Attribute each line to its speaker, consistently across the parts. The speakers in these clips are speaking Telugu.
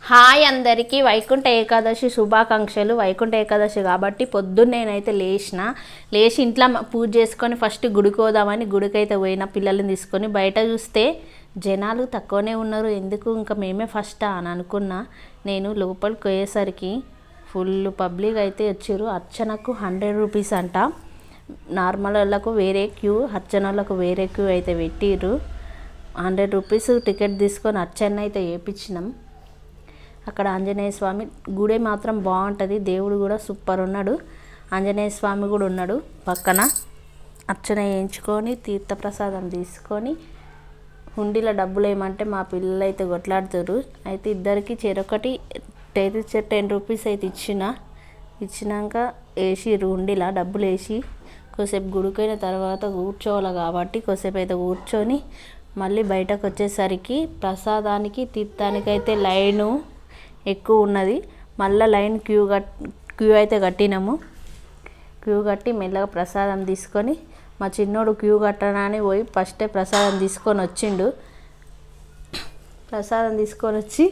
Speaker 1: హాయ్ అందరికీ వైకుంఠ ఏకాదశి శుభాకాంక్షలు. వైకుంఠ ఏకాదశి కాబట్టి పొద్దున్న నేనైతే లేచి ఇంట్లో పూజ చేసుకొని ఫస్ట్ గుడికి పోదామని గుడికైతే పోయిన పిల్లల్ని తీసుకొని. బయట చూస్తే జనాలు తక్కువనే ఉన్నారు, ఎందుకు ఇంకా మేమే ఫస్ట్ అని అనుకున్నా. నేను లోపలికి పోయేసరికి ఫుల్ పబ్లిక్ అయితే వచ్చారు. అర్చనకు 100 రూపీస్ అంట, నార్మల్ వాళ్ళకు వేరే క్యూ, అర్చన వాళ్ళకు వేరే క్యూ అయితే పెట్టిర్రు. 100 రూపీస్ టికెట్ తీసుకొని అర్చన అయితే వేయించినాం. అక్కడ ఆంజనేయ స్వామి గుడి మాత్రం బాగుంటుంది, దేవుడు కూడా సూపర్ ఉన్నాడు. ఆంజనేయ స్వామి కూడా ఉన్నాడు పక్కన. అర్చన వేయించుకొని తీర్థప్రసాదం తీసుకొని హుండీలో డబ్బులు ఏమంటే మా పిల్లలు అయితే కొట్లాడుతారు. అయితే ఇద్దరికి చెరొకటి 10 రూపీస్ అయితే ఇచ్చినాక వేసిర్రు హుండీలో డబ్బులు వేసి. కొద్దిసేపు గుడికైన తర్వాత కూర్చోవాలి కాబట్టి కొద్దిసేపు అయితే కూర్చొని మళ్ళీ బయటకు వచ్చేసరికి ప్రసాదానికి తీర్థానికి అయితే లైను ఎక్కువ ఉన్నది. మళ్ళీ లైన్ క్యూ అయితే కట్టినాము. క్యూ కట్టి మెల్లగా ప్రసాదం తీసుకొని, మా చిన్నోడు క్యూ కట్టడానికి పోయి ఫస్టే ప్రసాదం తీసుకొని వచ్చిండు. ప్రసాదం తీసుకొని వచ్చి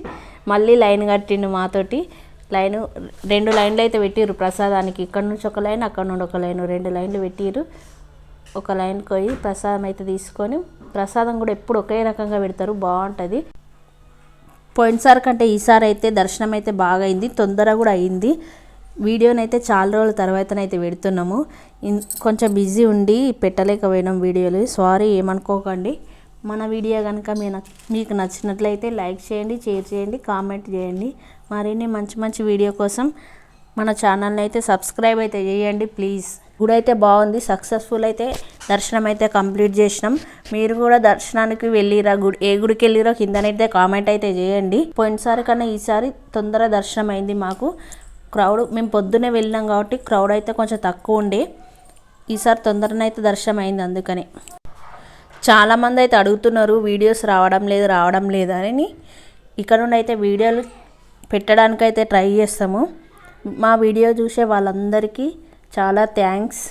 Speaker 1: మళ్ళీ లైన్ కట్టిండు మాతోటి. 2 లైన్లు అయితే పెట్టిర్రు ప్రసాదానికి. ఇక్కడ నుంచి ఒక లైన్, అక్కడ నుండి ఒక లైన్, 2 లైన్లు పెట్టిర్రు. ఒక లైన్కి పోయి ప్రసాదం అయితే తీసుకొని, ప్రసాదం కూడా ఎప్పుడు ఒకే రకంగా పెడతారు, బాగుంటుంది. పోయినసారి కంటే ఈసారి అయితే దర్శనం అయితే బాగా అయింది, తొందర కూడా అయింది. వీడియోనైతే చాలా రోజుల తర్వాతనైతే పెడుతున్నాము. కొంచెం బిజీ ఉండి పెట్టలేకపోయినాం వీడియోలు, సారీ ఏమనుకోకండి. మన వీడియో కనుక మీకు నచ్చినట్లయితే లైక్ చేయండి, షేర్ చేయండి, కామెంట్ చేయండి. మరిన్ని మంచి వీడియో కోసం మన ఛానల్ని అయితే సబ్స్క్రైబ్ అయితే చేయండి ప్లీజ్. గుడి అయితే బాగుంది, సక్సెస్ఫుల్ అయితే దర్శనం అయితే కంప్లీట్ చేసినాం. మీరు కూడా దర్శనానికి వెళ్ళిరా, ఏ గుడికి వెళ్ళిరో కిందనైతే కామెంట్ అయితే చేయండి. పోయినసారి కన్నా ఈసారి తొందర దర్శనం అయింది మాకు. మేము పొద్దున్నే వెళ్ళినాం కాబట్టి క్రౌడ్ అయితే కొంచెం తక్కువ ఉండే. ఈసారి తొందరనైతే దర్శనం అయింది. అందుకని చాలామంది అయితే అడుగుతున్నారు వీడియోస్ రావడం లేదు అని. ఇక్కడ నుండి అయితే వీడియోలు పెట్టడానికైతే ట్రై చేస్తాము. మా వీడియో చూసే వాళ్ళందరికీ చాలా థ్యాంక్స్.